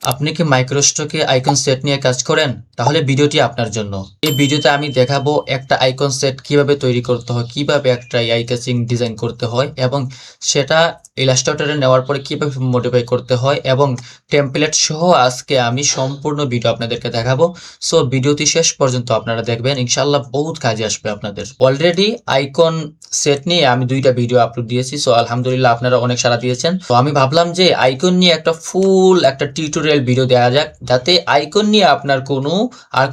আপনি কি মাইক্রোস্টকে icon set নিয়ে কাজ করেন? তাহলে ভিডিওটি আপনার জন্য। এই ভিডিওতে আমি দেখাবো একটা আইকন সেট কিভাবে তৈরি করতে হয়, কিভাবে একটা আই ক্যাচিং ডিজাইন করতে হয় এবং সেটা ইলাস্ট্রেটরে নেওয়ার পরে কিভাবে মডিফাই করতে হয় এবং টেমপ্লেট সহ আজকে আমি সম্পূর্ণ ভিডিও আপনাদেরকে দেখাবো। সো ভিডিওটি শেষ পর্যন্ত আপনারা দেখবেন, ইনশাআল্লাহ বহুত কাজে আসবে আপনাদের। অলরেডি আইকন সেট নিয়ে আমি 2টা ভিডিও আপলোড দিয়েছি। সো আলহামদুলিল্লাহ আপনারা অনেক সাড়া দিয়েছেন। তো আমি ভাবলাম যে আইকন নিয়ে একটা ফুল একটা টিউটোরিয়াল ভিডিও দেওয়া যাক, যাতে আইকন নিয়ে আপনার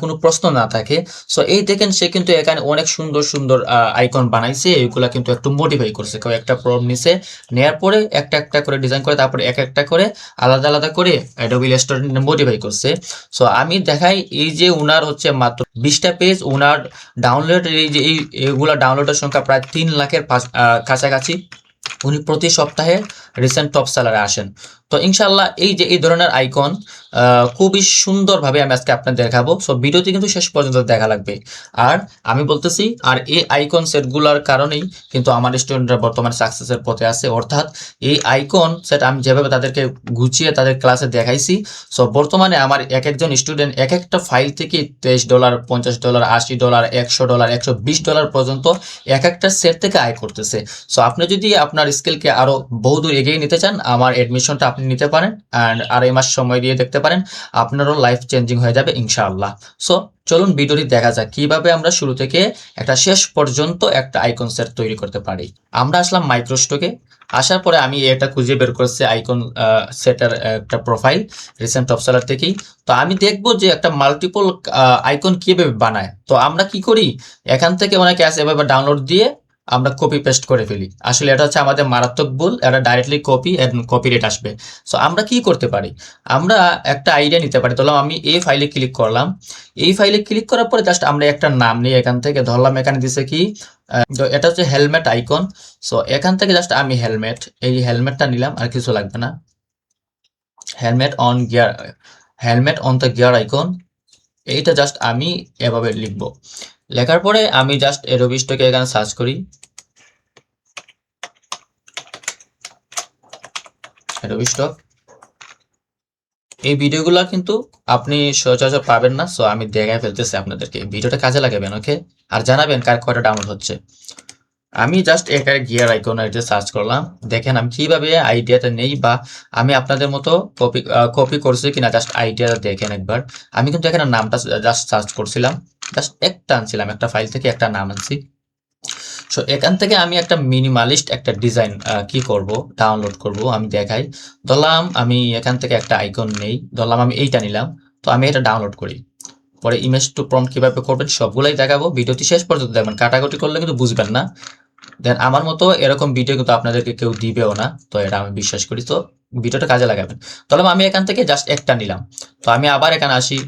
কোনো প্রশ্ন না থাকে। সো এই দেখেন, সে কিন্তু এখানে অনেক সুন্দর সুন্দর আইকন বানাইছে। এগুলা কিন্তু একটু মডিফাই করছে, কেউ একটা প্রম্পট নিছে, নেয়ার পরে একটা একটা করে ডিজাইন করে, তারপরে এক একটা করে আলাদা আলাদা করে অ্যাডোবি ইলাস্ট্রেটর মডিফাই করছে। সো আমি দেখাই, এই যে উনার হচ্ছে মাত্র 20টা পেজ, উনার ডাউনলোড, এই যে এইগুলা ডাউনলোডের সংখ্যা প্রায় 3 লাখের কাছাকাছি। উনি প্রতি সপ্তাহে রিসেন্ট টপ সেলারে আসেন। তো ইনশাল্লাহ এই যে এই ধরনের আইকন খুবই সুন্দরভাবে আমি আজকে আপনাদের দেখাবো। সো ভিডিওটি কিন্তু শেষ পর্যন্ত দেখা লাগবে। আর আমি বলতেছি, আর এই আইকন সেটগুলোর কারণেই কিন্তু আমার স্টুডেন্টরা বর্তমানে সাকসেসের পথে আছে। অর্থাৎ এই আইকন সেট আমি যেভাবে তাদেরকে গুছিয়ে তাদের ক্লাসে দেখাইছি, সো বর্তমানে আমার এক একজন স্টুডেন্ট এক একটা ফাইল থেকে $23, $50, $80, $100, $120 পর্যন্ত এক একটা সেট থেকে আয় করতেছে। সো আপনি যদি আপনার স্কিলকে আরো বহুদূর এগিয়ে নিতে চান, আমার এডমিশনটা আপনি নিতে পারেন অ্যান্ড আড়াই মাস সময় দিয়ে দেখতে পারেন, আপনারও লাইফ চেঞ্জিং হয়ে যাবে ইনশাআল্লাহ। সো চলুন ভিডিওটি দেখা যাক কিভাবে আমরা শুরু থেকে একটা শেষ পর্যন্ত একটা আইকন সেট তৈরি করতে পারি। আমরা আসলাম মাইক্রোস্টকে। আসার পরে আমি এটা খুঁজে বের করেছি আইকন সেটার একটা প্রোফাইল রিসেন্ট টপ সেলার থেকেই। তো আমি দেখবো যে একটা মাল্টিপল আইকন কিভাবে বানায়। তো আমরা কি করি, এখান থেকে অনেকে আছে এভাবে ডাউনলোড দিয়ে আমরা কপি পেস্ট করে ফেলি। আসলে এটা হচ্ছে আমাদের মারাত্মক ভুল, এটা ডাইরেক্টলি কপি রেট আসবে। সো আমরা কি করতে পারি, আমরা একটা আইডিয়া নিতে পারি। ধরলাম আমি এই ফাইলে ক্লিক করলাম, এই ফাইলে ক্লিক করার পরে জাস্ট আমরা একটা নাম নিই এখান থেকে। ধরলাম এখানে দিছে কি, তো এটা হচ্ছে হেলমেট আইকন। সো এখান থেকে জাস্ট আমি এই হেলমেটটা নিলাম, আর কিছু লাগবে না। Helmet on gear, helmet on the gear icon, এইটা জাস্ট আমি এভাবে লিখবো। লেখার পরে আমি জাস্ট অ্যাডোবি স্টকে এখানে সার্চ করি, অ্যাডোবি স্টক। এই ভিডিওগুলো কিন্তু আপনি সচরাচর পাবেন না। সো আমি দেখায় ফেলতেছি আপনাদেরকে, ভিডিওটা কাজে লাগাবেন, ওকে? আর জানাবেন কার কয়টা ডাউনলোড হচ্ছে। আমি জাস্ট এটা গিয়ার আইকন এটা সার্চ করলাম। দেখেন আমি কিভাবে আইডিয়াটা নেই, বা আমি আপনাদের মতো কপি করছি কিনা জাস্ট আইডিয়াটা দেখেন একবার। আমি কিন্তু এখানে নামটা জাস্ট সার্চ করছিলাম, জাস্ট একটা আনছিলাম, একটা ফাইল থেকে একটা নাম আনছি। সো এখান থেকে আমি একটা মিনিমালিস্ট একটা ডিজাইন কি করব, ডাউনলোড করব, আমি দেখাই। ধরলাম আমি এখান থেকে একটা আইকন নেই, ধরলাম আমি এইটা নিলাম। তো আমি এটা ডাউনলোড করি, পরে ইমেজ টু প্রম্পট কিভাবে করবেন সবগুলাই দেখাবো। ভিডিওটি শেষ পর্যন্ত দেখবেন, কাটাকুটি করলে কিন্তু বুঝবেন না। দেন আমার মতো এরকম ভিডিও কিন্তু আপনাদেরকে কেউ দিবেও না, তো এটা আমি বিশ্বাস করি। তো ভিডিওটা কাজে লাগাবেন। তাহলে আমি এখান থেকে জাস্ট একটা নিলাম। তো আমি আবার এখানে আসি,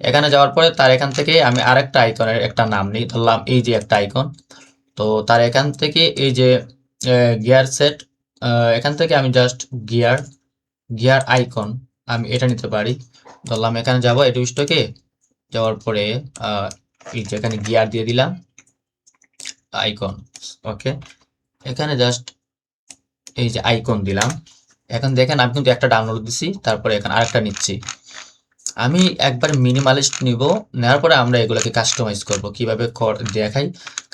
এখানে যাওয়ার পরে তার এখান থেকে আমি আরেকটা আইকনের একটা নাম নিই। ধরলাম এই যে একটা আইকন, তো তার এখান থেকে এই যে গিয়ার সেট, এখান থেকে আমি জাস্ট গিয়ার আইকন আমি এটা নিতে পারি। ধরলাম এখানে যাবো অ্যাডোবি স্টকে, যাওয়ার পরে এই যে এখানে গিয়ার দিয়ে দিলাম আইকন, ওকে? এখানে জাস্ট এই যে আইকন দিলাম। এখন দেখেন আমি কিন্তু একটা ডাউনলোড দিছি, তারপরে এখানে আরেকটা নিচ্ছি। আমি একবার মিনিমালিস্ট নিব, নেওয়ার পরে আমরা এগুলোকে কাস্টমাইজ করব কিভাবে দেখাই।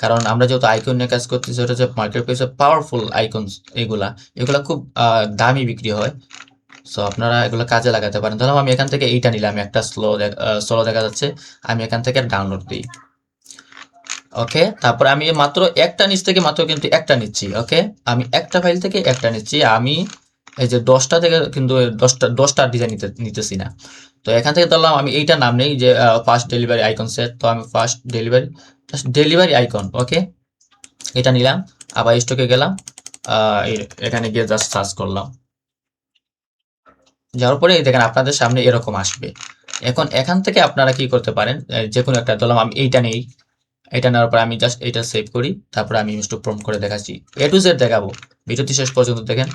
কারণ আমরা যেহেতু আইকন নিয়ে কাজ করতেছি, ওটা হচ্ছে মার্কেট প্লেসে পাওয়ারফুল আইকনস, এগুলা খুব দামি বিক্রি হয়। সো আপনারা এগুলো কাজে লাগাতে পারেন। ধরলাম আমি এখান থেকে এইটা নিলাম, একটা স্লো দেখা যাচ্ছে, আমি এখান থেকে ডাউনলোড দিই, ওকে? তারপরে আমি মাত্র একটা নিচ থেকে মাত্র কিন্তু একটা নিচ্ছি, ওকে? আমি একটা ফাইল থেকে একটা নিচ্ছি। আমি এই যে 10টা থেকে কিন্তু 10টা ডিজাইন নিতেছি না। তো এখান থেকে ধরলাম আমি এইটা নাম নেই যে ফার্স্ট ডেলিভারি আইকন সেট। তো আমি ফার্স্ট ডেলিভারি আইকন, ওকে? এটা নিলাম। আবার স্টকে গেলাম, এখানে গিয়ে জাস্ট সার্চ করলাম। যাওয়ার পরে দেখেন আপনাদের সামনে এরকম আসবে। এখন এখান থেকে আপনারা কি করতে পারেন, যে কোনো একটা ধরলাম আমি এইটা নেই। এটা নেওয়ার পর আমি জাস্ট এটা সেভ করি, তারপরে আমি ইমেজ টু প্রম্পট করে দেখাচ্ছি, এ টু জেড দেখাবো। ভিডিওটি শেষ পর্যন্ত দেখেন।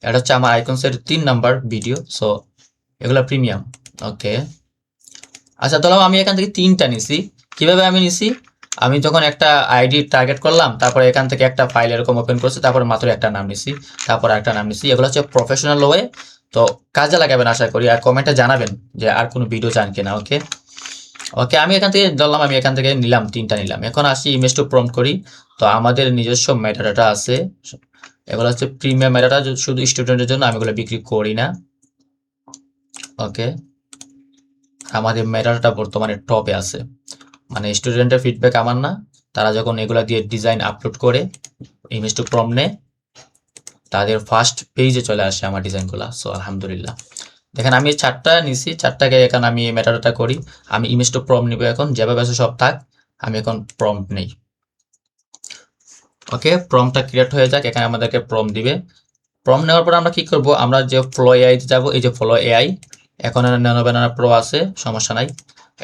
এটা হচ্ছে আমার আইকনসের 3 নাম্বার ভিডিও। সো এগুলো প্রিমিয়াম, ওকে? আচ্ছা, ধরলাম আমি এখান থেকে 3টা নিছি। কিভাবে আমি নিছি, আমি যখন একটা আইডি টার্গেট করলাম, তারপরে এখান থেকে একটা ফাইল এরকম ওপেন করছি, তারপরে মাত্র একটা নাম নিছি, তারপর একটা নাম নিছি। এগুলো হচ্ছে প্রফেশনাল ওয়ে। তো কাজে লাগাবেন আশা করি, আর কমেন্টে জানাবেন যে আর কোনো ভিডিও চান কিনা। ওকে ওকে, আমি এখান থেকে ধরলাম, আমি এখান থেকে নিলাম 3টা নিলাম। এখন আসি ইমেজ টু প্রম্পট করি। তো আমাদের নিজস্ব মেটাডাটা আছে, এগুলো হচ্ছে প্রিমিয়াম মেটাডাটা, শুধু স্টুডেন্টের জন্য, আমি এগুলো বিক্রি করি না। ওকে, আমাদের মেটাডাটা বর্তমানে টপে আছে, মানে স্টুডেন্টের ফিডব্যাক আমার না, তারা যখন এগুলা দিয়ে ডিজাইন আপলোড করে ইমেজ টু প্রম্পট নেয়, তাদের ফার্স্ট পেজে চলে আসে আমার ডিজাইনগুলো। সো আলহামদুলিল্লাহ, দেখেন আমি 4টা নিছি, 4টাকে এখন আমি মেটাডাটা করি। আমি ইমেজ টু প্রম্পট নিব, এখন যেভাবে আছে সব থাক, আমি এখন প্রম্পট নেই। ওকে, প্রম্পটটা ক্রিয়েট হয়ে যাক, এখানে আমাদেরকে প্রম্পট দিবে। প্রম্পট নেওয়ার পর আমরা কি করব, আমরা যে ফ্লো এআই যাব, এই যে ফ্লো এআই, এখন ন্যানো ব্যানানা প্রো আছে, সমস্যা নাই,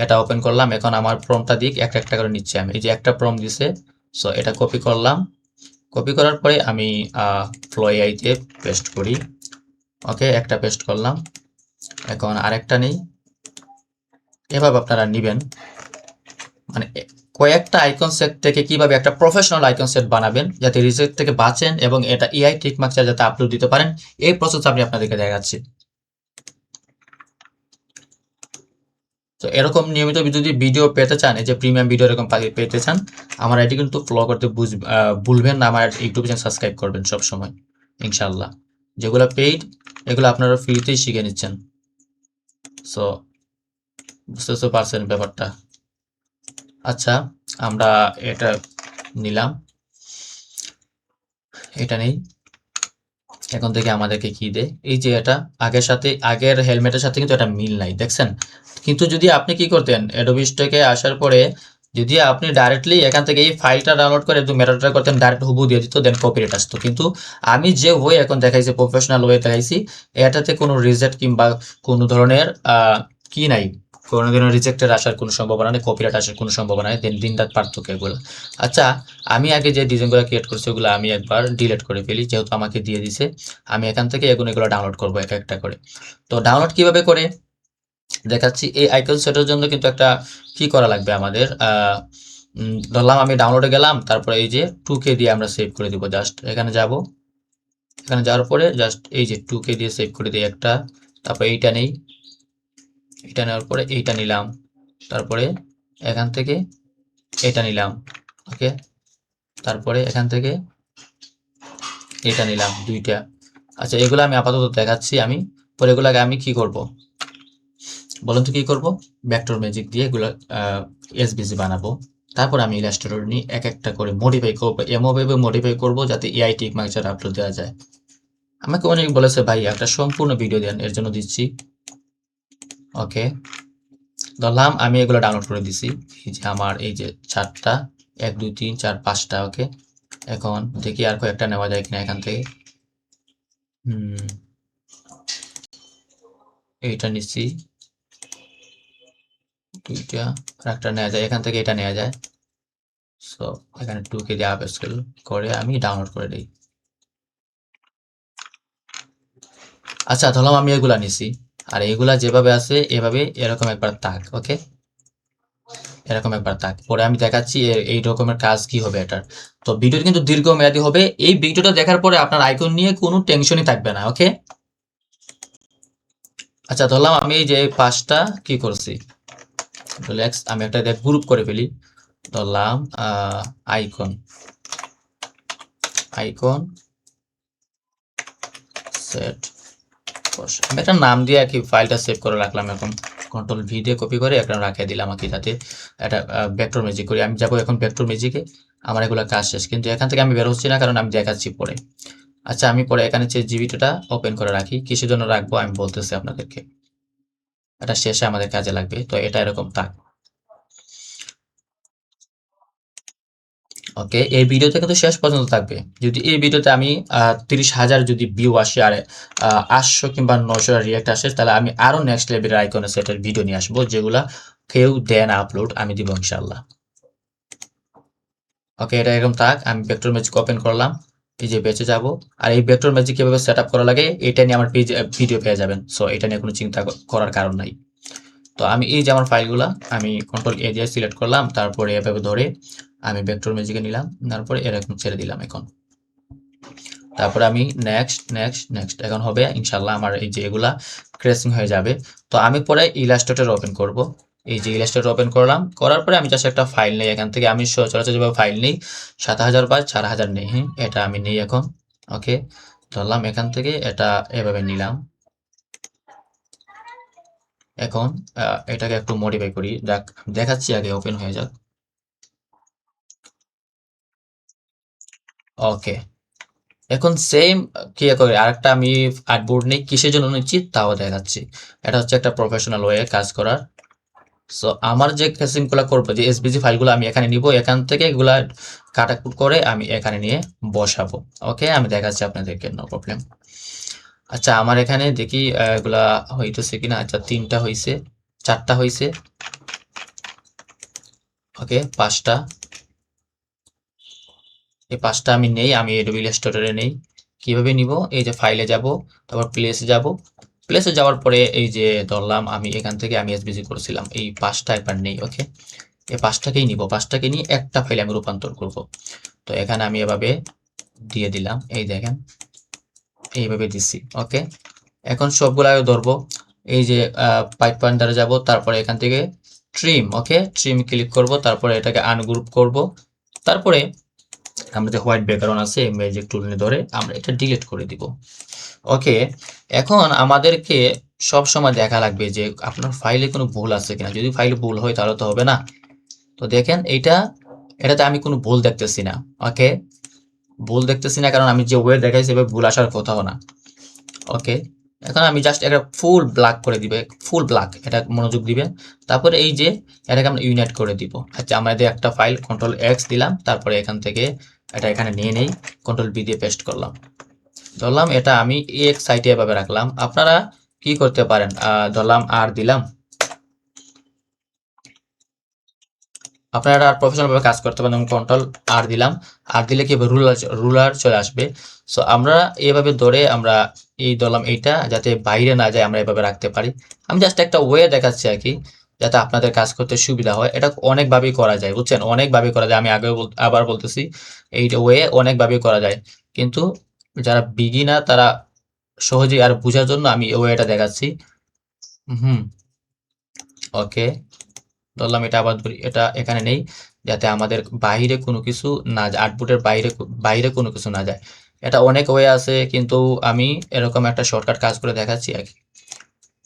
এটা ওপেন করলাম। এখন আমার প্রম্পটটা দিক একটা একটা করে নিচ্ছি আমি, এই যে একটা প্রম্পট দিছে, সো এটা কপি করলাম। কপি করার পরে আমি ফ্লো এআইতে পেস্ট করি। ওকে, একটা পেস্ট করলাম, এখন আরেকটা নেই। এভাবে আপনারা নেবেন, মানে কয়েকটা আইকন সেট থেকে কিভাবে একটা প্রফেশনাল আইকন সেট বানাবেন যাতে রিজেক্ট থেকে বাঁচেন এবং এটা এআই টিকমার্ক ছাড়া যাতে আপলোড দিতে পারেন, এই প্রসেস আমি আপনাদেরকে দেখাচ্ছি। তো এরকম নিয়মিত যদি ভিডিও পেতে চান, এই যে প্রিমিয়াম ভিডিও এরকম পেতে চান, আমার আইডি কিন্তু ফলো করতে ভুলবেন না, আমার ইউটিউব চ্যানেল সাবস্ক্রাইব করবেন সব সময় ইনশাআল্লাহ। যেগুলো পেইড, এগুলো আপনারা ফ্রিতেই শিখে নিচ্ছেন। সো বুঝতে পারছেন ব্যাপারটা। আচ্ছা, আমরা এটা নিলাম, এটা নেই। এখন থেকে আমাদেরকে কি দেয়, এই যে এটা আগের সাথে, আগের হেলমেটের সাথে কিন্তু এটা মিল নাই, দেখছেন। কিন্তু যদি আপনি কি করতেন, অ্যাডোবি স্টকে আসার পরে যদি আপনি ডাইরেক্টলি এখান থেকে এই ফাইলটা ডাউনলোড করে একদম মেটাডাটা করতেন, ডাইরেক্ট হুবহু দিয়ে দিত, দেন কপিরাইট আসতো। কিন্তু আমি যে ওয়ে এখন দেখাইছি, প্রফেশনাল ওয়ে দেখাইছি, এটাতে কোনো রিজেক্ট কিংবা কোনো ধরনের কি নাই, কোনো ধরনের রিজেক্টের আসার কোনো সম্ভাবনা নেই, কপিরাইট আসার কোনো সম্ভাবনা নেই। দেন দিন রাত পার্থক্য এগুলো। আচ্ছা, আমি আগে যে ডিজাইনগুলো ক্রিয়েট করছি ওগুলো আমি একবার ডিলিট করে ফেলি, যেহেতু আমাকে দিয়ে দিছে। আমি এখান থেকে এগুলো ডাউনলোড করবো এক একটা করে। তো ডাউনলোড কিভাবে করে দেখাচ্ছি। এই আইকন সেটের জন্য কিন্তু একটা কি করা লাগবে আমাদের, ধরলাম আমি ডাউনলোডে গেলাম, তারপরে এই যে 2K দিয়ে আমরা সেভ করে দিব। জাস্ট এখানে যাব, এখানে যাওয়ার পরে জাস্ট এই যে 2K দিয়ে সেভ করে দিই একটা, তারপরে এইটা নেই, এটা নেওয়ার পরে এইটা নিলাম, তারপরে এখান থেকে এটা নিলাম। ওকে, তারপরে এখান থেকে এটা নিলাম, 2টা। আচ্ছা, এগুলো আমি আপাতত দেখাচ্ছি। আমি পরে এগুলাকে আমি কি করব বলুন তো, কি করব, ভেক্টর ম্যাজিক দিয়ে এগুলো এসবিসি বানাবো। তারপর আমি ইলাস্ট্রেটর নিয়ে এক একটা করে মডিফাই করবো, এমনভাবে মডিফাই করবো যাতে এআই টিকমার্ক ছাড়া আপলোড দেওয়া যায়। আমাকে অনেক বলেছে ভাই একটা সম্পূর্ণ ভিডিও দেন, এর জন্য দিচ্ছি। ওকে, ধরলাম আমি এগুলো ডাউনলোড করে দিছি, এই যে আমার এই যে 4টা, 1 2 3 4 5টা। ওকে, এখন দেখি আর কয়েকটা নেওয়া যায় কিনা এখান থেকে। এইটা নিচ্ছি 2টা, আর একটা নেওয়া যায় এখান থেকে, এটা নেওয়া যায়। সো এখানে 2K দিয়ে আপ স্কেল করে আমি ডাউনলোড করে দিই। আচ্ছা, ধরলাম আমি এগুলা নিছি, আর এগুলা যেভাবে আছে এভাবে এরকম একবার তাক। ওকে, এরকম একবার তাক, পরে আমি দেখাচ্ছি এই রকমের কাজ কি হবে এটার। তো ভিডিওটা কিন্তু দীর্ঘমেয়াদী হবে, এই ভিডিওটা দেখার পরে আপনার আইকন নিয়ে কোনো টেনশনই থাকবে না। ওকে, আচ্ছা, ধরলাম আমি এই যে 5টা কি করছি, রিল্যাক্স, আমি একটা গ্রুপ করে ফেলি। ধরলাম আইকন, আইকন সেট, আমি একটা নাম দিয়ে আর কি ফাইলটা সেভ করে রাখলাম। এখন কন্ট্রোল ভি দিয়ে কপি করে একটা রাখিয়ে দিলাম আর কি, যাতে এটা ভেক্টর ম্যাজিক করি। আমি যাবো এখন ভেক্টর ম্যাজিকে, আমার এগুলো কাজ শেষ, কিন্তু এখান থেকে আমি বের হচ্ছি না, কারণ আমি দেখাচ্ছি পরে। আচ্ছা, আমি পরে এখানে যে জিবিটা ওপেন করে রাখি, কিসের জন্য রাখবো আমি বলতেছি আপনাদেরকে, এটা শেষে আমাদের কাজে লাগবে। তো এটা এরকম থাক। ওকে, এই ভিডিওতে কিন্তু শেষ পর্যন্ত থাকবে। যদি এই ভিডিওতে আমি 30,000 যদি ভিউ আসে, আর 800 কিংবা 900 রিয়াক্ট আসে, তাহলে আমি আরো নেক্সট লেভেলের আইকনের সেটের ভিডিও নিয়ে আসবো, যেগুলা কেউ দেন আপলোড, আমি দিব ইনশাল্লাহ। ওকে, এটা এরকম থাক। আমি ভেক্টর ম্যাজিক ওপেন করলাম, এই যে বেঁচে যাব। আর এই ভেক্টর ম্যাজিক কিভাবে সেট আপ করা লাগে এটা নিয়ে আমার ভিডিও পেয়ে যাবেন। সো এটা নিয়ে কোনো চিন্তা করার কারণ নাই। তো আমি এই যে আমার ফাইলগুলা আমি কন্ট্রোল এ দিয়ে সিলেক্ট করলাম, তারপরে এভাবে ধরে আমি ভেক্টর ম্যাজিকে নিলাম, তারপরে এরকম ছেড়ে দিলাম। এখন তারপরে আমি নেক্সট নেক্সট নেক্সট এখন হবে ইনশাল্লাহ আমার এই যে এগুলা ক্রেসিং হয়ে যাবে। তো আমি পরে ইলাস্ট্রেটর ওপেন করব। এই যে ইলাস্ট্রেটর ওপেন করলাম, করার পরে আমি জাস্ট একটা ফাইল নেই এখান থেকে। আমি সচরাচর যেভাবে ফাইল নেই 7000 বা 4000 নেই, হ্যাঁ এটা আমি নেই এখন। ওকে, ধরলাম এখান থেকে এটা এভাবে নিলাম। এখন এটাকে একটু মডিফাই করি, দেখাচ্ছি আগে ওপেন হয়ে যাক। ওকে, এখন সেম কি করে আরেকটা আমি আর্টবোর্ড নেই, কিসের জন্য নিচ্ছি তাও দেখাচ্ছি। এটা হচ্ছে একটা প্রফেশনাল ওয়ে কাজ করার। সো আমার যে কেসিংগুলো করবো, যে এসভিজি ফাইলগুলো আমি এখানে নিব, এখান থেকে এগুলা কাটাকুট করে আমি এখানে নিয়ে বসাবো। ওকে, আমি দেখাচ্ছি আপনাদেরকে, নো প্রবলেম। আচ্ছা, আমার এখানে দেখি এগুলা হইতেছে কিনা। আচ্ছা, 3টা হইছে, 4টা হইছে। ওকে, 5টা। এই 5টা আমি নেই, আমি এডোবি স্টোরে নেই। কিভাবে নিব? এই যে ফাইলে যাব, তারপর প্লেসে যাব। প্লেসে যাওয়ার পরে এই যে ধরলাম আমি এখান থেকে আমি এসভিজি করেছিলাম, এই 5টা একবার নেই। ওকে, এই 5টাকেই নিব, 5টাকে নিয়ে একটা ফাইলে আমি রূপান্তর করব। তো এখানে আমি এভাবে দিয়ে দিলাম, এই দেখেন এইভাবে দিছি। ওকে, এখন সবগুলা ধরবো। এই যে পাইপ পয়েন্টারে যাব, তারপরে এখান থেকে ট্রিম। ওকে, ট্রিম ক্লিক করব, তারপরে এটাকে আনগ্রুপ করব। তারপরে আমরা যে হোয়াইট ব্যাকগ্রাউন্ড আছে ম্যাজিক টুল নিয়ে ধরে আমরা এটা ডিলিট করে দিব। ওকে, এখন আমাদেরকে সব সময় দেখা লাগবে যে আপনার ফাইলে কোনো ভুল আছে কিনা। যদি ফাইলে ভুল হয় তাহলে তো হবে না। তো দেখেন এটাতে আমি কোনো ভুল দেখতেছি না। ওকে, ভুল দেখতেছি না কারণ আমি যে ওয়ে দেখাইছি এভাবে ভুল আসার কথাও না। ওকে, এখন আমি জাস্ট এটা ফুল ব্ল্যাক করে দিবে, ফুল ব্ল্যাক, এটা মনোযোগ দিবে। তারপরে এই যে এটাকে আমরা ইউনাইট করে দিব। আচ্ছা, আমাদের একটা ফাইল কন্ট্রোল এক্স দিলাম, তারপরে এখান থেকে এটা এখানে নিয়ে নেই, কন্ট্রোল বি দিয়ে পেস্ট করলাম। ধরলাম এটা আমি এক সাইডে এভাবে রাখলাম। আপনারা কি করতে পারেন, ধরলাম আর দিলাম। আপনারা আর প্রফেশনাল ভাবে কাজ করতে পারেন। কন্ট্রোল আর দিলাম, আর দিলে কি রুলার চলে আসবে। সো আমরা এভাবে ধরে আমরা এই ধরলাম এইটা যাতে বাইরে না যায়, আমরা এভাবে রাখতে পারি। আমি জাস্ট একটা ওয়ে দেখাচ্ছি আর কি, যাতে আপনাদের কাজ করতে সুবিধা হয়। এটা অনেকভাবেই করা যায়, বুঝছেন, অনেকভাবেই করা যায়। আমি আবার বলতেছি, এই ওয়ে অনেকভাবেই করা যায়, কিন্তু যারা বিগিনার তারা সহজেই আর বোঝার জন্য আমি ওয়েটা দেখাচ্ছি। হুম, ওকে, ধরলাম এটা আবার ধরি, এটা এখানে নেই, যাতে আমাদের বাইরে কোনো কিছু না যায়, আউটপুটের বাইরে বাইরে কোনো কিছু না যায়। এটা অনেক ওয়ে আছে, কিন্তু আমি এরকম একটা শর্টকাট কাজ করে দেখাচ্ছি আর কি।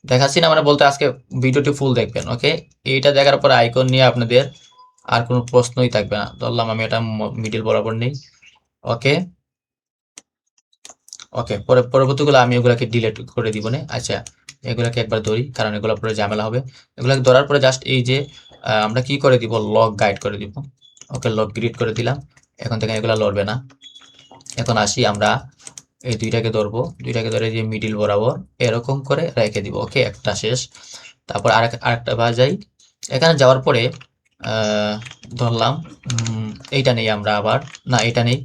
দেখাচ্ছি না মানে বলতে, আজকে ভিডিওটি ফুল দেখবেন। ওকে, এইটা দেখার পর আইকন নিয়ে আপনাদের আর কোনো প্রশ্নই থাকবে না। ধরলাম আমি এটা মিডিল বরাবর নেই। ওকে, ওকে, পরবর্তীগুলো আমি এগুলাকে ডিলিট করে দিব না। আচ্ছা, এগুলাকে একবার ধরি কারণ এগুলো পরে ঝামেলা হবে। এগুলাকে ধরার পরে জাস্ট এই যে আমরা কি করে দিব, লক গাইড করে দিব। ওকে, লক গ্রিড করে দিলাম। এখন থেকে এগুলা লড়বে না। এখন আসি আমরা এই দুইটাকে ধরবো, দুইটাকে ধরে যে মিডিল বরাবর এরকম করে রেখে দিব। ওকে, একটা শেষ। তারপর আরেকটা বাজাই। এখানে যাওয়ার পরে ধরলাম এইটা নেই আমরা আবার, না এটা নেই,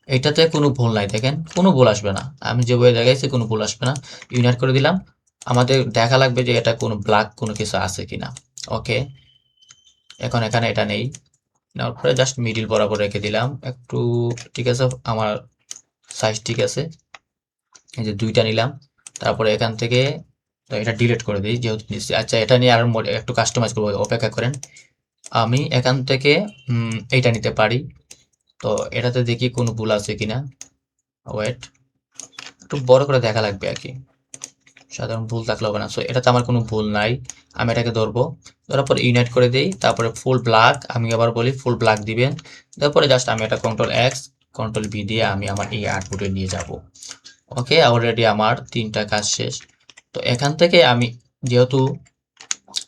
এইটাতে কোনো ভুল নাই, দেখেন কোনো ভুল আসবে না। আমি যে ওয়ে দেখাইছি কোনো ভুল আসবে না। ইউনাইট করে দিলাম। আমাদের দেখা লাগবে যে এটা কোনো ব্ল্যাক কোনো কিছু আছে কিনা। ওকে, এখন এখানে এটা নেই, নেওয়ার পরে জাস্ট মিডিল বরাবর রেখে দিলাম একটু। ঠিক আছে, আমার সাইজ ঠিক আছে। এই যে দুইটা নিলাম, তারপরে এখান থেকে তো এটা ডিলিট করে দিই যেহেতু নিচ্ছি। আচ্ছা, এটা নিয়ে আর একটু কাস্টমাইজ করবো, অপেক্ষা করেন। আমি এখান থেকে এইটা নিতে পারি। তো এটাতে দেখি কোনো ভুল আছে কিনা। ওয়েট, একটু বড় করে দেখা লাগবে আর কি, সাধারণ ভুল থাকলে হবে না। সো এটাতে আমার কোনো ভুল নাই। আমি এটাকে ধরবো, ধরার পর ইউনাইট করে দিই, তারপরে ফুল ব্ল্যাক, আমি আবার বলি ফুল ব্ল্যাক দিবেন। তারপরে জাস্ট আমি এটা কন্ট্রোল এক্স কন্ট্রোল ভি দিয়ে আমি আমার এই আউটপুটে নিয়ে যাব। ওকে, অলরেডি আমার 3টা কাজ শেষ। তো এখান থেকে আমি যেহেতু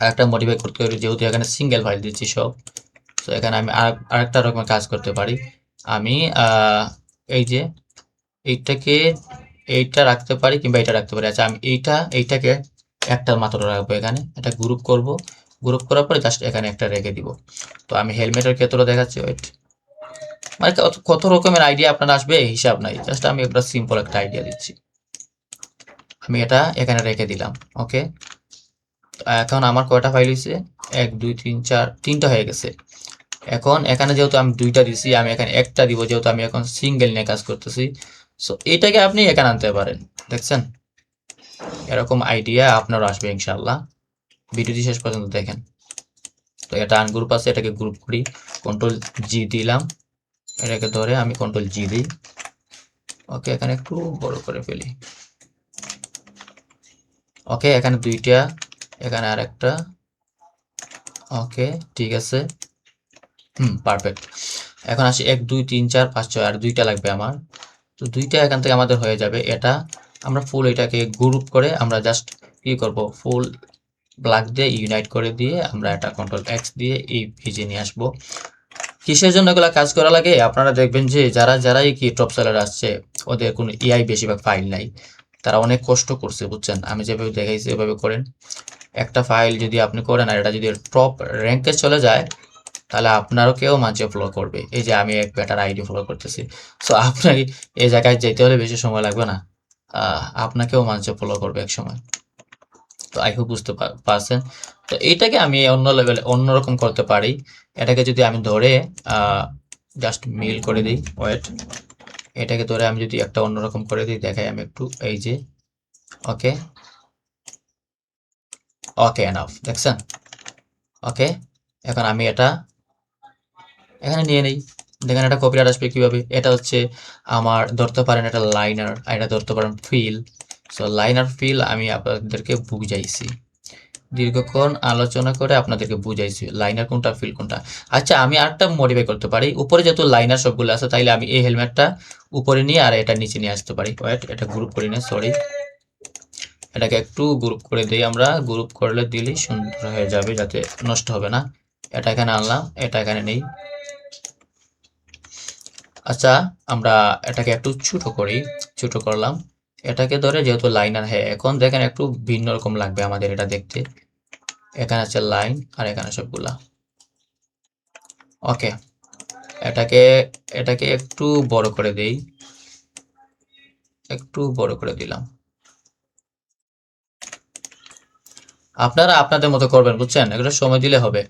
আরেকটা মডিফাই করতে পারি, যেহেতু এখানে সিঙ্গেল ফাইল দিচ্ছি সব, তো এখানে আমি আরেকটা রকমের কাজ করতে পারি। আমি এই যে এইটাকে এইটা রাখতে পারি কিংবা এটা রাখতে পারি। আচ্ছা, আমি এইটাকে একটা মাত্র রাখবো এখানে, এটা গ্রুপ করব। গ্রুপ করার পরে জাস্ট এখানে একটা রেখে দিব। তো আমি হেলমেটের ক্ষেত্রে দেখাচ্ছি, ওয়েট, মানে কত রকমের আইডিয়া আপনার আসবে হিসাব নাই, জাস্ট আমি একটা সিম্পল একটা আইডিয়া দিচ্ছি। আমি এটা এখানে রেখে দিলাম। ওকে, এখন আমার কয়টা ফাইল হয়েছে, 1 2 3 4, 3টা হয়ে গেছে। এখন এখানে যেহেতু আমি 2টা দিছি, আমি এখানে একটা দিব, যেহেতু আমি এখন সিঙ্গেল নিয়ে কাজ করতেছি। সো এটাকে আপনি এখানে আনতে পারেন, দেখছেন? এরকম আইডিয়া আপনারও আসবে ইনশাল্লাহ। ভিডিওটি শেষ পর্যন্ত দেখেন। তো এটা আনগ্রুপ আছে, এটাকে গ্রুপ করি, কন্ট্রোল জি দিলাম, এটাকে ধরে আমি কন্ট্রোল জি দিই। ওকে, এখানে একটু বড় করে ফেলি। ওকে, এখানে দুইটা, এখানে আর একটা। ওকে, ঠিক আছে। পারফেক্ট। এখন আসি 1 2 3 4 5 6, আর দুইটা লাগবে আমার। তো দুইটা এখান থেকে আমাদের হয়ে যাবে। এটা আমরা ফুল এটাকে গ্রুপ করে আমরা জাস্ট কি করব, ফুল ব্ল্যাক দিয়ে ইউনাইট করে দিয়ে আমরা এটা কন্ট্রোল এক্স দিয়ে এই পেজে নিয়ে আসবো। কিসের জন্য এগুলা কাজ করা লাগে? আপনারা দেখবেন যে যারাই কি টপ সেলার আসছে, ওদের কোনো এআই বেশিরভাগ ফাইল নাই, তারা অনেক কষ্ট করছে, বুঝছেন? আমি যেভাবে দেখাইছি এভাবে করেন। একটা ফাইল যদি আপনি করেন আর এটা যদি টপ র্যাঙ্কে চলে যায়, তাহলে আপনারও কেউ মাঝে ফলো করবে। এই যে আমি এক বেটার আইডি ফলো করতেছি, সো আপনাকে এই জায়গায় যেতে হলে বেশি সময় লাগবে না, আপনাকেও মাঝে ফলো করবে এক সময়। তো আই হোপ বুঝতে পারছেন। তো এইটাকে আমি অন্য লেভেলে অন্যরকম করতে পারি। এটাকে যদি আমি ধরে জাস্ট মিল করে দিই, ওয়েট, এটাকে ধরে আমি যদি একটা অন্যরকম করে দিই, দেখাই আমি একটু, এই যে ওকে, ওকে এনাফ, দেখছেন? ওকে, এখন আমি এটা এখানে নিয়ে নেই। দেখেন এটা কপিরাইট আসবে কিভাবে। এটা হচ্ছে আমার, ধরতে পারেন এটা লাইনার, আর এটা ধরতে পারেন ফিল। সো লাইনার ফিল আমি আপনাদেরকে বুঝাইছি, দীর্ঘক্ষণ আলোচনা করে আপনাদেরকে বুঝাইছি লাইনার কোনটা ফিল কোনটা। আচ্ছা, আমি আরেকটা মডিফাই করতে পারি। উপরে যেহেতু লাইনার সবগুলো আছে, তাইলে আমি এই হেলমেটটা উপরে নিয়ে আর এটা নিচে নিয়ে আসতে পারি। ওয়েট, এটা গ্রুপ করি না, সরি, এটাকে একটু গ্রুপ করে দিই। আমরা গ্রুপ করলে দিলেই সুন্দর হয়ে যাবে, যাতে নষ্ট হবে না। এটা এখানে আনলাম, এটা এখানে নেই। আচ্ছা, আমরা এটাকে একটু ছোট করি, ছোট করলাম। এটাকে ধরে যেহেতু লাইনার, হ্যাঁ এখন দেখেন একটু ভিন্ন রকম লাগবে আমাদের এটা দেখতে। এখানে আছে লাইন আর এখানে সবগুলা। ওকে, এটাকে এটাকে একটু বড় করে দেই, একটু বড় করে দিলাম। আপনারা আপনাদের মতো করবেন, বুঝছেন? এগুলো সময় দিলে হবে।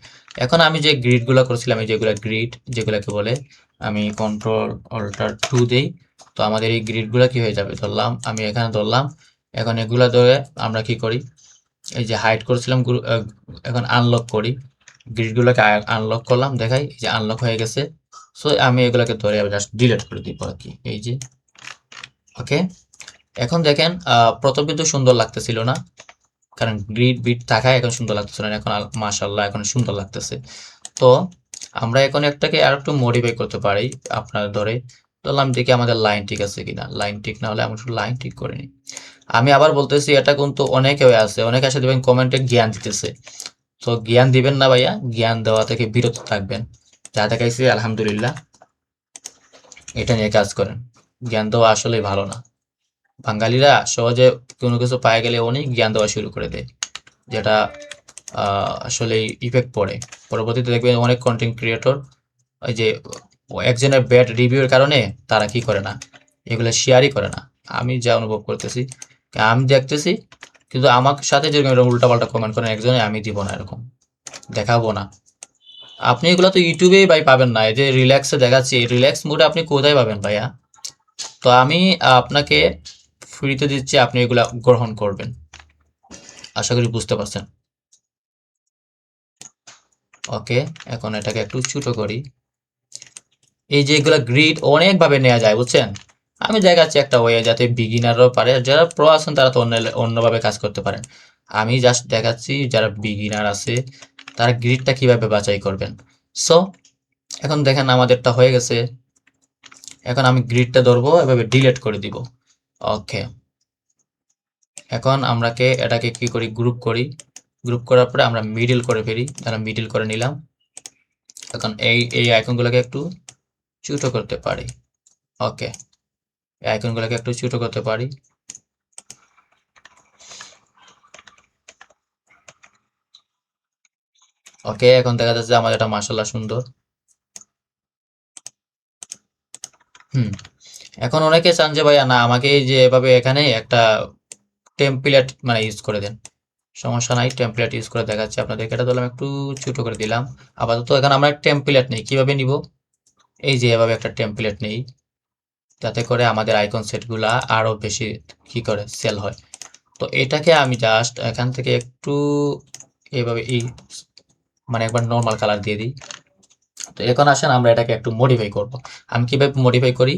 এখন আমি যে গ্রিড গুলা করছিলাম, এই যেগুলা গ্রিড যেগুলাকে বলে, আমি কন্ট্রোল অল্টার 2 দেই। তো আমাদের এই গ্রিড গুলা কি হয়ে যাবে, ধরলাম আমি এখানে ধরলাম। এখন এগুলা ধরে আমরা কি করি, এই যে হাইড করছিলাম এখন আনলক করি। গ্রিড গুলাকে আনলক করলাম, দেখাই এই যে আনলক হয়ে গেছে। সো আমি এগুলাকে ধরে জাস্ট ডিলিট করে দিব আর কি, এই যে। ওকে, এখন দেখেন প্রথম কিন্তু সুন্দর লাগতেছিল না, কারণ গ্রিড বিট থাকায় এখন সুন্দর লাগতেছিল না। এখন মাশাআল্লাহ এখন সুন্দর লাগতেছে। তো আমরা এখন একটাকে আর একটু মডিফাই করতে পারি। আপনার ধরে ধরলাম, দেখি আমাদের লাইন ঠিক আছে কিনা। লাইন ঠিক না হলে আমরা শুধু লাইন ঠিক করে নিই। আমি আবার বলতেছি, এটা কিন্তু অনেকে আছে, অনেকে আসে দেখবেন কমেন্টে জ্ঞান দিতেছে। তো জ্ঞান দিবেন না ভাইয়া, জ্ঞান দেওয়া থেকে বিরত থাকবেন। যা দেখাইছি আলহামদুলিল্লাহ, এটা নিয়ে কাজ করেন। জ্ঞান দেওয়া আসলেই ভালো না। বাঙালিরা সহজে কোনো কিছু পায়ে গেলে অনেক জ্ঞান দেওয়া শুরু করে দেয়, যেটা আসলে ইফেক্ট পড়ে। পরবর্তীতে দেখবেন অনেক কন্টেন্ট ক্রিয়েটর ওই যে একজনের ব্যাড রিভিউর কারণে তারা কি করে না, এগুলো শেয়ারই করে না। আমি যা অনুভব করতেছি, আমি দেখতেছি, কিন্তু আমার সাথে যেরকম এরকম উল্টাপাল্টা কমেন্ট করেন একজনে, আমি দিব না, এরকম দেখাবো না। আপনি এগুলো তো ইউটিউবেই ভাই পাবেন না। এই যে রিল্যাক্সে দেখাচ্ছি, রিল্যাক্স মুডে আপনি কোথায় পাবেন ভাইয়া? তো আমি আপনাকে ফ্রিতে দিচ্ছি, আপনি এগুলা গ্রহণ করবেন। আশা করি বুঝতে পারছেন। ওকে, এখন এটাকে একটু ছোট করি। এই যে এগুলা গ্রিড অনেকভাবে নেওয়া যায়, বুঝছেন? আমি দেখাচ্ছি একটা ওয়ে, যাতে বিগিনাররাও পারে। যারা প্রো আছেন তারা তো অন্যভাবে কাজ করতে পারেন। আমি জাস্ট দেখাচ্ছি যারা বিগিনার আছে তারা গ্রিডটা কিভাবে বাছাই করবেন। সো এখন দেখেন আমাদেরটা হয়ে গেছে। এখন আমি গ্রিডটা ধরবো, এভাবে ডিলিট করে দিব। ওকে, এখন আমরাকে এটাকে কি করি, গ্রুপ করি। গ্রুপ করার পরে আমরা মিডল করে ফেলি, তাহলে মিডল করে নিলাম। এখন এই আইকনগুলোকে একটু ছোট করতে পারি। ওকে, এই আইকনগুলোকে একটু ছোট করতে পারি। ওকে, এখন দেখা যাচ্ছে আমাদের এটা মাশাআল্লাহ সুন্দর। এখন অনেকে চান যে ভাইয়া না, আমাকে এই যে এভাবে এখানে একটা টেমপ্লেট মানে ইউজ করে দেন। সমস্যা নাই, টেমপ্লেট ইউজ করে দেখাচ্ছি আপনাদেরকে। এটা ধরলাম একটু ছোট করে দিলাম। আপাতত এখন আমরা টেমপ্লেট নেই, কিভাবে নিব? এই যে এভাবে একটা টেমপ্লেট নেই। যাতে করে আমাদের আইকন সেটগুলা আরো বেশি কি করে সেল হয়। তো এটাকে আমি জাস্ট এখান থেকে একটু এভাবে মানে একবার নর্মাল কালার দিয়ে দিই। তো এখন আসেন আমরা এটাকে একটু মডিফাই করব। আমি কিভাবে মডিফাই করি,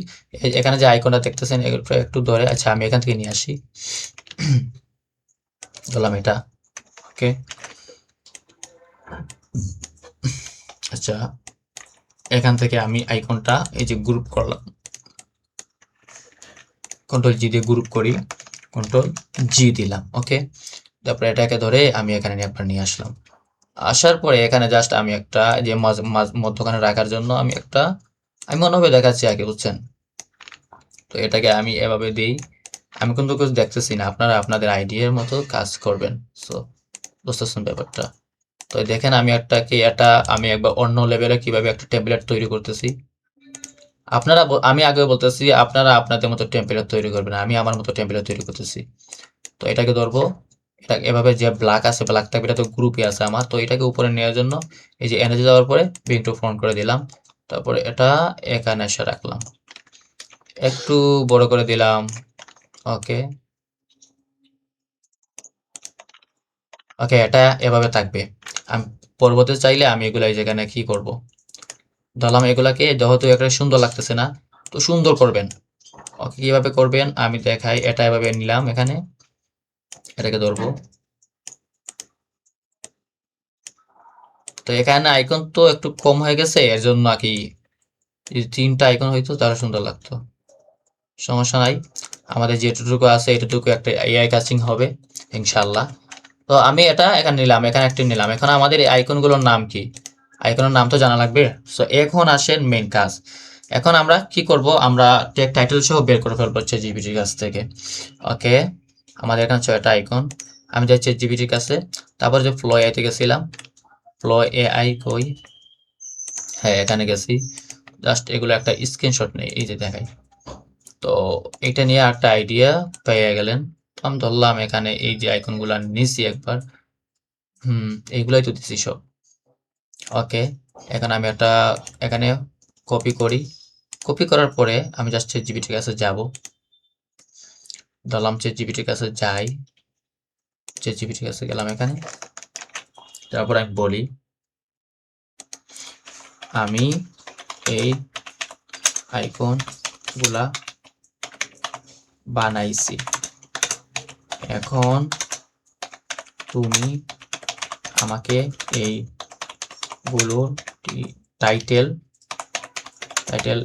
এখানে যে আইকনটা দেখতেছেন একটু ধরে, আচ্ছা আমি এখান থেকে নিয়ে আসি, ধরলাম এটা, ওকে। আচ্ছা এখান থেকে আমি আইকনটা এই যে গ্রুপ করলাম, কন্ট্রোল জি দিয়ে গ্রুপ করি, কন্ট্রোল জি দিলাম, ওকে। তারপরে এটাকে ধরে আমি এখানে একবার নিয়ে আসলাম। আসার পরে এখানে জাস্ট আমি একটা যে মধ্যখানে রাখার জন্য আমি মনোভাবে দেখাচ্ছি আগে, বুঝছেন। তো এটাকে আমি এভাবে দিই। আমি কিন্তু কিছু দেখতেছি না, আপনারা আপনাদের আইডিয়ার মতো কাজ করবেন। সো বুঝতেছেন ব্যাপারটা। তো দেখেন আমি আমি একবার অন্য লেভেলে কিভাবে একটা টেমপ্লেট তৈরি করতেছি। আমি আগে বলতেছি আপনারা আপনাদের মতো টেমপ্লেট তৈরি করবেন, আমি আমার মতো টেমপ্লেট তৈরি করতেছি। তো এটাকে ধরবো, এটা এভাবে যে ব্ল্যাক আছে, ব্ল্যাক থাকবে, এটা তো গ্রুপে আছে আমার। তো এটাকে উপরে নেওয়ার জন্য এই যে এনার্জি যাওয়ার পরে ব্রিং টু ফ্রন্ট করে দিলাম। তারপরে এটা এখানে এসে রাখলাম, একটু বড় করে দিলাম, ওকে। ওকে এটা এভাবে থাকবে। আমি পরবর্তী চাইলে আমি এগুলা যেখানে কি করব, ধরলাম এগুলাকে, যেহেতু একটা সুন্দর লাগতেছে না, তো সুন্দর করবেন। ওকে কিভাবে করবেন আমি দেখাই। এটা এভাবে নিলাম, এখানে এটাকে ধরবো। তো এখানে আইকন তো একটু কম হয়ে গেছে, এর জন্য আর কি যদি 3টা আইকন হইতো তাহলে সুন্দর লাগতো। সমস্যা নাই, আমাদের যেটুকু আছে এটুকু একটা এআই কাচিং হবে ইনশাল্লাহ। তো আমি এটা এখানে নিলাম, এখানে একটা নিলাম। এখন আমাদের এই আইকনগুলোর নাম কি, আইকনের নাম তো জানা লাগবে। সো এখন আসেন মেইন কাজ। এখন আমরা কি করব, আমরা টেক টাইটেল সহ বের করে ফেলবো হচ্ছে জিপিটির কাছ থেকে, ওকে। আমাদের এখানে 6টা আইকন, আমি যাচ্ছি জিপিটির কাছে। তারপর যে ফ্লো এআই তে গেছিলাম, ফ্লো এআই কই, হ্যাঁ এখানে গেছি। জাস্ট এগুলো একটা স্ক্রিনশট নেই, এই যে দেখাই। তো এটা নিয়ে একটা আইডিয়া পেয়ে গেলেন। আমি ধরলাম এখানে এই যে আইকনগুলো নিছি একবার, এইগুলাই তো দিছি সব, ওকে। এখন আমি এখানে কপি করি। কপি করার পরে আমি জাস্ট জিপিটির কাছে যাব, ধরলাম জিপিটির কাছে যাই, জিপিটির কাছে গেলাম এখানে। তারপর আমি বলি আমি এই আইকন গুলা বানাইছি, এখন তুমি আমাকে এইগুলোর টাইটেল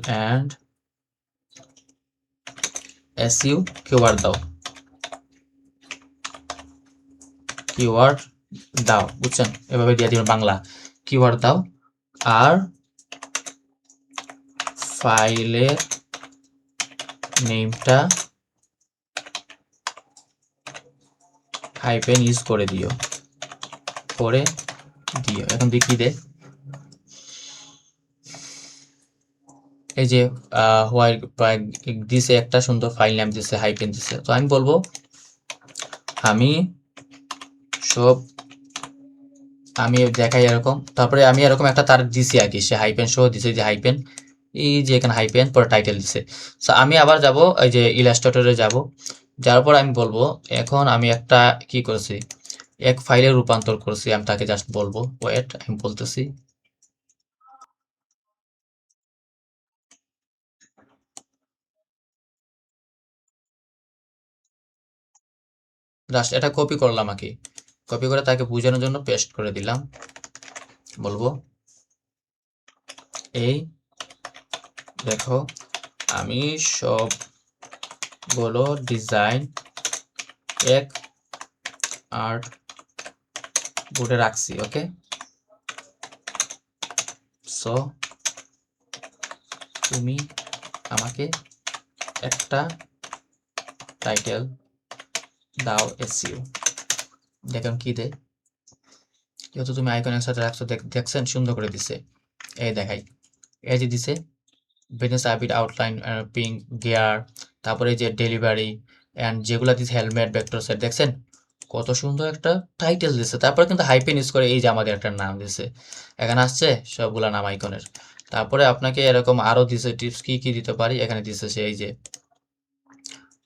অ্যান্ড এসইউ কিওয়ার্ড দাও, বুঝছেন, এভাবে দিয়ে দিবেন বাংলা কিওয়ার্ড দাও। আর ফাইলের নেমটা হাইপেন ইউজ করে দিও। এখন দেখি এই যে দিছে একটা সুন্দর ফাইল নাম দিছে, হাইপেন দিছে। তো আমি বলবো আমি দেখাই এরকম, তারপরে আমি এরকম একটা তার দিছি আর কি, সে হাইপেন সহ দিছে, যে হাইপেন, এই যে এখানে হাইপেন পরে টাইটেল দিছে। সো আমি আবার যাব এই যে ইলাস্ট্রেটরে যাব, যার পর আমি বলবো এখন আমি একটা কি করছি, এক ফাইলে রূপান্তর করছি। আমি তাকে জাস্ট বলবো ওয়েট, আমি বলতেছি জাস্ট এটা কপি করলাম আর কি, কপি করে তাকে বোঝানোর জন্য পেস্ট করে দিলাম। বলবো এই দেখো আমি সবগুলো ডিজাইন এক আর্ট বোর্ডে রাখছি, ওকে। সো তুমি আমাকে একটা টাইটেল দাও এসইউ। দেখুন কি দেয়, যেহেতু তুমি আইকন একসাথে রাখছো, দেখছেন সুন্দর করে দিছে। এই দেখাই, এই যে দিছে বিজনেস আইবিট আউটলাইন, পিং গিয়ার, তারপরে যে ডেলিভারি অ্যান্ড যেগুলো দিছে হেলমেট, ভেক্টর সেট, দেখছেন কত সুন্দর একটা টাইটেল দিছে। তারপরে কিন্তু হাইপেন ইউজ করে এই যে আমাদের একটা নাম দিছে, এখানে আসছে সবগুলা নাম আইকনের। তারপরে আপনাকে এরকম আরো দিছে টিপস কি কি দিতে পারি, এখানে দিছে সে এই যে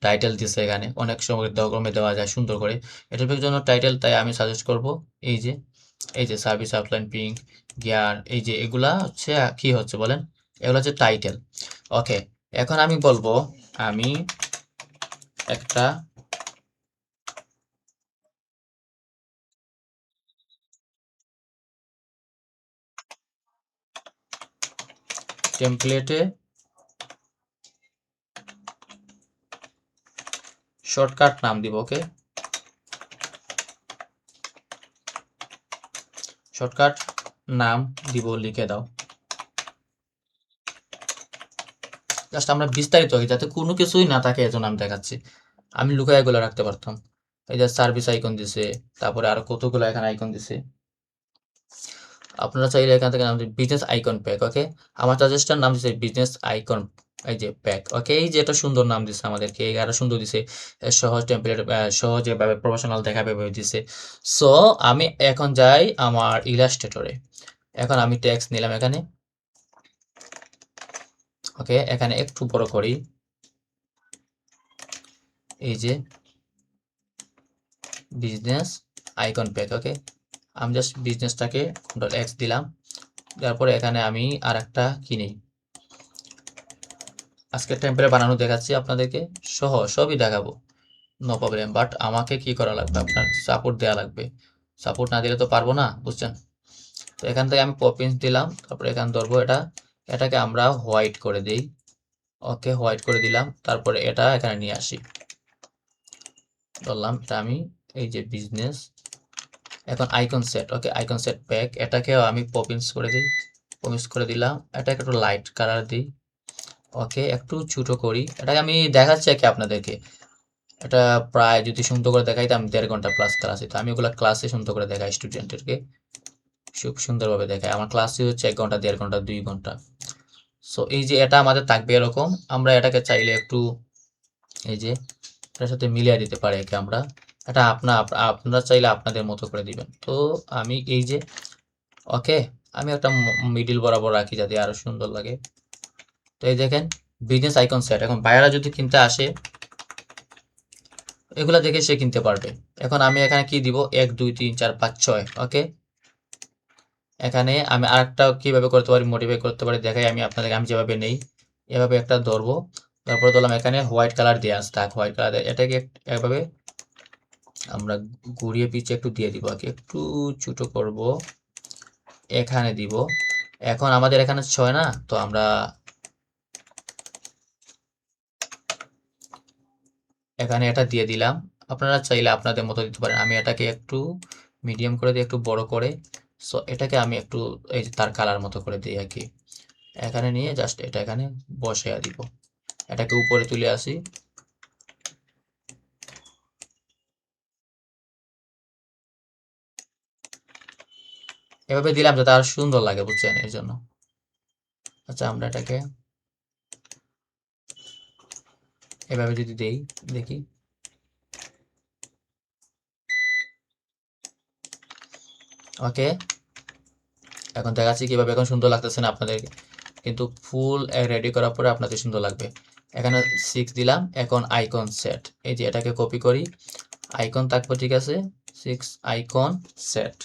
টাইটেল দিছে, এখানে অনেক সময় ক্রমে দেওয়া যায় সুন্দর করে। এটার জন্য টাইটেল, তাই আমি সাজেস্ট করব এই যে সার্ভিস আউটলাইন পিঙ্ক গিয়ার, এই যে এগুলা হচ্ছে কি হচ্ছে বলেন, এগুলো হচ্ছে টাইটেল। ওকে, এখন আমি বলবো আমি একটা টেমপ্লেটে শর্টকাট নাম দিব। ওকে, শর্টকাট নাম দিব, লিখে দাও। জাস্ট আমরা বিস্তারিত হই, যাতে কোনো কিছুই না থাকে, এজন্য আমি দেখাচ্ছি। আমি লুকায় এগুলো রাখতে পারতাম। এই যে সার্ভিস আইকন দিছে, তারপরে আরো কতগুলো এখানে আইকন দিছে। আপনারা চাইলে এখান থেকে নাম দিন বিজনেস আইকন প্যাক। ওকে, আমার সাজেস্টার নাম দিছে বিজনেস আইকন, এই যে প্যাক। ওকে, এই যে এটা সুন্দর নাম দিছে আমাদেরকে, আরো সুন্দর দিছে, সহজ টেমপ্লেট, সহজে ভাবে প্রফেশনাল দেখাবে ভাবে দিছে। সো আমি এখন যাই আমার ইলাস্ট্রেটরে। এখন আমি টেক্সট নিলাম এখানে। ওকে, এখানে একটু বড় করি, এই যে বিজনেস আইকন প্যাক। ওকে, আমি জাস্ট বিজনেসটাকে কন্ট্রোল এক্স দিলাম, তারপরে এখানে আমি আর একটা কিনি, আজকে টেম্পলেট বানানো দেখাচ্ছি আপনাদেরকে, সবই দেখাবো, নো প্রবলেম। বাট আমাকে কি করা লাগবে, আপনার সাপোর্ট দেওয়া লাগবে, সাপোর্ট না দিলে তো পারবো না, বুঝছেন। তো এখান থেকে আমি পপিন্স দিলাম, তারপরে এখানে ধরবো এটাকে আমরা হোয়াইট করে দিই। ওকে, হোয়াইট করে দিলাম, তারপরে এটা এখানে নিয়ে আসি, ধরলাম এটা আমি, এই যে বিজনেস এখন আইকন সেট। ওকে, আইকন সেট প্যাক, এটাকেও আমি পপিন্স করে দিই, পপিন্স করে দিলাম, এটাকে একটু লাইট কালার দিই। ওকে, একটু ছোট করি, এটাকে আমি দেখাচ্ছি কি আপনাদেরকে, এটা প্রায় যদি সুন্দর করে দেখাইতাম 1.5 ঘন্টা প্লাস ক্লাস হতো। আমি ওগুলো ক্লাসে সুন্দর করে দেখাই স্টুডেন্টদেরকে, খুব সুন্দরভাবে দেখাই। আমার ক্লাসই হচ্ছে 1 ঘন্টা 1.5 ঘন্টা 2 ঘন্টা। সো এই যে এটা আমাদের থাকবে এরকম, আমরা এটাকে চাইলে একটু এই যে এটার সাথে মিলিয়ে দিতে পারি একে আমরা, এটা আপনারা চাইলে আপনাদের মতো করে দিবেন। তো আমি এই যে ওকে, আমি একটা মিডিল বরাবর রাখি যাতে আরো সুন্দর লাগে। তো এই দেখেন বিজনেস আইকন সেট, এখন বায়ারা যদি কিনতে আসে এগুলা দেখে সে কিনতে পারবে। এখন আমি এখানে কি দিব, 1 2 3 4 5 6। ওকে, এখানে আমি আরেকটা কিভাবে করতে পারি, মডিফাই করতে পারি দেখাই আমি আপনাদেরকে। আমি যেভাবে নেই এভাবে একটা ধরবো, তারপর ধরলাম এখানে হোয়াইট কালার দিয়ে আসতে, হোয়াইট কালার এটাকে এভাবে আমরা ঘুরিয়ে পিছে একটু দিয়ে দিব, একটু ছোট করব, এখানে দিব। এখন আমাদের এখানে 6 না, তো আমরা এখানে এটা দিয়ে দিলাম। আপনারা চাইলে আপনাদের মতো দিতে পারেন, আমি এটাকে একটু মিডিয়াম করে দিই, একটু বড় করে। সো এটাকে আমি একটু এই যে তার কালার মতো করে দিই আর কি, এখানে নিয়ে জাস্ট এটা এখানে বসিয়ে দিব, এটাকে উপরে তুলে আসি। এভাবে দিলাম যাতে আর সুন্দর লাগে, বুঝছেন, এর জন্য। আচ্ছা, আমরা এটাকে এভাবে যদি দেই, দেখি। ওকে, এখন দেখাচ্ছি কিভাবে, এখন সুন্দর লাগতেছে না আপনাদের, কিন্তু ফুল রেডি করার পরে আপনাদের সুন্দর লাগবে। এখানে 6 দিলাম, এখন আইকন সেট, এই যে এটাকে কপি করি, আইকন থাকবে, ঠিক আছে, 6 আইকন সেট,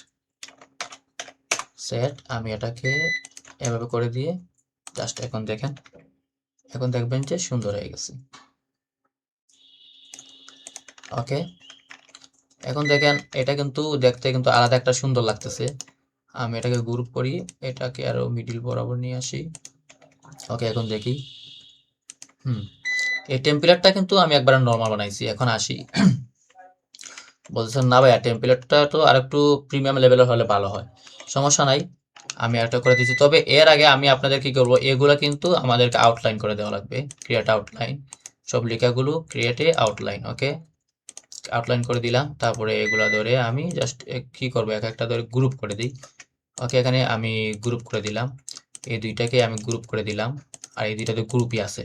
আমি এটাকে এভাবে করে দিয়ে জাস্ট এখন দেখেন, এখন দেখবেন যে সুন্দর হয়ে গেছে। ওকে, এখন দেখেন এটা কিন্তু দেখতে কিন্তু আলাদা একটা সুন্দর লাগতেছে। আমি এটাকে গ্রুপ করি, এটাকে আরো মিডিল বরাবর নিয়ে আসি। ওকে, এখন দেখি, এই টেমপ্লেটটা কিন্তু আমি একবার নর্মাল বানাইছি। এখন আসি, বলছেন না ভাইয়া টেমপ্লেটটা তো আরেকটু প্রিমিয়াম লেভেলের হলে ভালো হয়, সমস্যা নাই, আমি একটা করে দিচ্ছি। তবে এর আগে আমি আপনাদের কি করব, এগুলো কিন্তু আমাদেরকে আউটলাইন করে দেওয়া লাগবে, ক্রিয়েট আউটলাইন, সব লেখাগুলো ক্রিয়েটে আউটলাইন। ওকে, আউটলাইন করে দিলাম, তারপরে এগুলা ধরে আমি জাস্ট কি করব, এক একটা ধরে গ্রুপ করে দিই। ওকে, এখানে আমি গ্রুপ করে দিলাম, এই দুইটাকে আমি গ্রুপ করে দিলাম, আর এই দুইটাতে গ্রুপই আছে।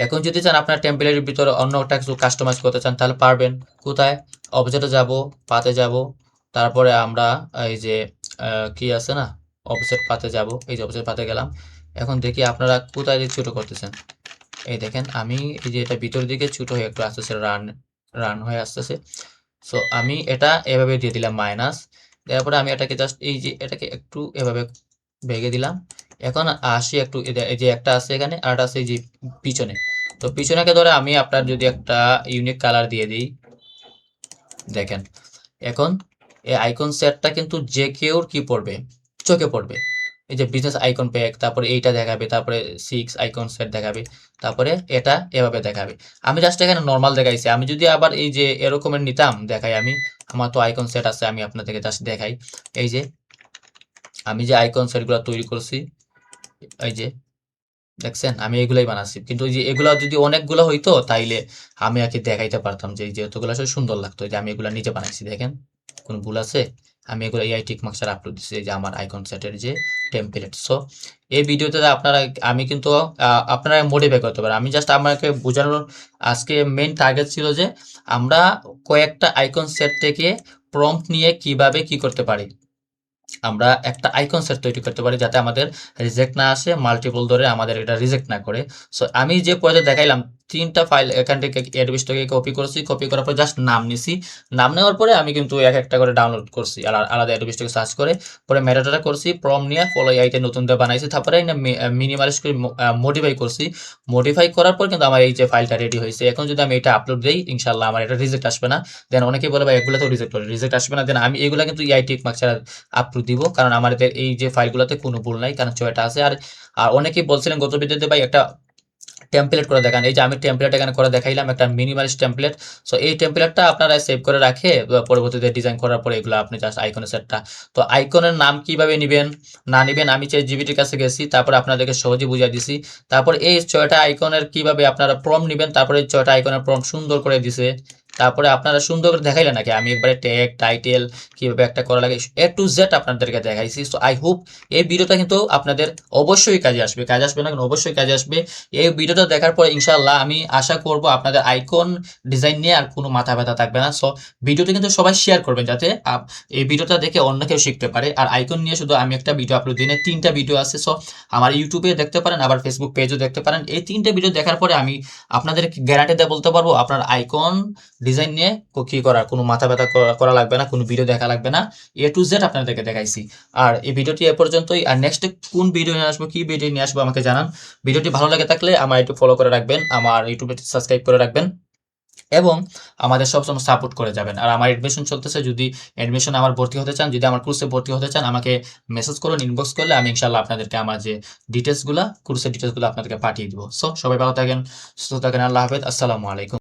এখন যদি চান আপনার টেমপ্লেটের ভিতরে অন্য একটা কিছু কাস্টমাইজ করতে চান, তাহলে পারবেন। কোথায়, অবজেক্টে যাব, পাতে যাব, তারপরে আমরা এই যে কি আছে না, অফসেট পাতে যাব, এই যে অফসেট পাতে গেলাম। এখন দেখি আপনারা কোথায় দিয়ে ছোট করতেছেন। এই দেখেন আমি এই যে এটা ভিতর দিকে ছোট হয়ে একটু আসতেছে, রান হয়ে আসতেছে। সো আমি এটা এভাবে দিয়ে দিলাম মাইনাস, দেওয়ার পরে আমি এটাকে জাস্ট এই যে এটাকে একটু এভাবে ভেঙে দিলাম। এখন আসি একটু এই যে একটা আছে এখানে আর একটা আছে এই যে পিছনে। তো পিছনেকে ধরে আমি আপনার যদি একটা ইউনিক কালার দিয়ে দিই, দেখেন এখন এই আইকন সেটটা কিন্তু যে কেউ কি পড়বে, চোখে পড়বে। এই যে বিজনেস আইকন প্যাক, তারপরে এইটা দেখাবে, তারপরে 6 আইকন সেট দেখাবে, তারপরে এটা এভাবে দেখাবে। আমি জাস্ট এখানে নর্মাল দেখাইছি। আমি যদি আবার এই যে এরকমের নিতাম, দেখাই আমি, আমার তো আইকন সেট আছে, আমি আপনাদেরকে জাস্ট দেখাই। এই যে আমি যে আইকন সেটগুলো তৈরি করছি, এই যে দেখছেন আমি এগুলাই বানাচ্ছি। কিন্তু এই যে এগুলা যদি অনেকগুলো হইতো তাইলে আমি আর কি দেখাইতে পারতাম যে এই যে এতগুলো আসলে সুন্দর লাগতো। এই যে আমি এগুলা নিজে বানাইছি, দেখেন কোনো ভুল আছে? আমি এগুলো এআই টিক মার্কসার আপলোড দিচ্ছি, এই যে আমার আইকন সেটের যে টেমপ্লেট। সো এই ভিডিওতে আপনারা, আমি কিন্তু আপনারা মডিফাই করতে পারেন। আমি জাস্ট আমাকে বোঝানোর আজকে মেইন টার্গেট ছিল যে আমরা কয়েকটা আইকন সেট থেকে প্রম্পট নিয়ে কিভাবে কি করতে পারি, আমরা একটা আইকন সেট তৈরি করতে পারি যাতে আমাদের রিজেক্ট না আসে, মাল্টিপল ধরে আমাদের এটা রিজেক্ট না করে। সো আমি যে পর্যায়ে দেখাইলাম 3টা ফাইল এখান থেকে অ্যাডোবি স্টকে কপি করছি, কপি করার পর জাস্ট নাম নিছি। নাম নেওয়ার পরে আমি কিন্তু এক একটা করে ডাউনলোড করছি আলাদা অ্যাডোবি স্টকে সার্চ করে, পরে মেটাডাটা করছি, প্রম নিয়ে ফলো এইটা নতুন দিয়ে বানাইছি, তারপরে মিনিমালিস্ট করে মডিফাই করছি। মডিফাই করার পর কিন্তু আমার এই যে ফাইলটা রেডি হয়েছে। এখন যদি আমি এটা আপলোড দিই, ইনশাল্লাহ আমার এটা রিজেক্ট আসবে না। দেন অনেকেই বলে ভাই এগুলো তো রিজেক্ট আসবে না, দেন আমি এগুলো কিন্তু এআই টিক মার্ক ছাড়া আপলোড দিব, কারণ আমাদের এই যে ফাইলগুলোতে কোনো ভুল নাই, কারণ ছয়টা আছে। আর আর অনেকেই বলছিলেন গত ভিডিওতে ভাই একটা টেমপ্লেট করে দেখান। এই যে আমি টেমপ্লেট এখানে করে দেখাইলাম একটা মিনিমালিস্ট টেমপ্লেট। সো এই টেমপ্লেটটা আপনারা সেভ করে রাখে পরবর্তীতে ডিজাইন করার পরে এগুলো আপনি জাস্ট আইকনের সেটটা, তো আইকনের নাম কিভাবে নেবেন না নেবেন আমি চ্যাট জিপিটির কাছে গেছি, তারপর আপনাদেরকে সহজে বুঝিয়ে দিছি। তারপর এই 6টা আইকনের কিভাবে আপনারা প্রম্পট নেবেন, তারপরে 6টা আইকনের প্রম্পট সুন্দর করে দিছে। তারপরে আপনারা সুন্দর করে দেখাইলেন নাকি আমি একবারে ট্যাগ টাইটেল কিভাবে একটা করা লাগে এ টু জেড আপনাদেরকে দেখাইছি। সো আই হোপ এই ভিডিওটা কিন্তু আপনাদের অবশ্যই কাজে আসবে, কাজে আসবে না অবশ্যই কাজে আসবে। এই ভিডিওটা দেখার পরে ইনশাআল্লাহ আমি আশা করব আপনাদের আইকন ডিজাইন নিয়ে আর কোনো মাথা ব্যথা থাকবে না। সো ভিডিওটা কিন্তু সবাই শেয়ার করবেন যাতে এই ভিডিওটা দেখে অন্য কেউ শিখতে পারে। আর আইকন নিয়ে শুধু আমি একটা ভিডিও আপলোড দিনে 3টা ভিডিও আছে। সো আমার ইউটিউবে দেখতে পারেন, আবার ফেসবুক পেজও দেখতে পারেন। এই 3টে ভিডিও দেখার পরে আমি আপনাদের গ্যারান্টি দিয়ে বলতে পারবো আপনার আইকন ডিজাইন নিয়ে কি করা, কোনো মাথা ব্যথা করা লাগবে না, কোনো ভিডিও দেখা লাগবে না, এ টু জেড আপনাদেরকে দেখাইছি। আর এই ভিডিওটি এ পর্যন্তই। আর নেক্সট কোন ভিডিও নিয়ে আসবো, কি ভিডিও নিয়ে আসবো আমাকে জানান। ভিডিওটি ভালো লাগে থাকলে আমার ইউটিউব ফলো করে রাখবেন, আমার ইউটিউবে সাবস্ক্রাইব করে রাখবেন এবং আমাদের সবসময় সাপোর্ট করে যাবেন। আর আমার এডমিশন চলতেছে, যদি এডমিশন আমার ভর্তি হতে চান, যদি আমার কোর্সে ভর্তি হতে চান আমাকে মেসেজ করুন, ইনবক্স করলে আমি ইনশাল্লাহ আপনাদেরকে আমার যে ডিটেলসগুলো, কোর্সের ডিটেলসগুলো আপনাদেরকে পাঠিয়ে দিব। সো সবাই ভালো থাকেন, সুস্থ থাকেন, আল্লাহ হাফেজ, আসসালামু আলাইকুম।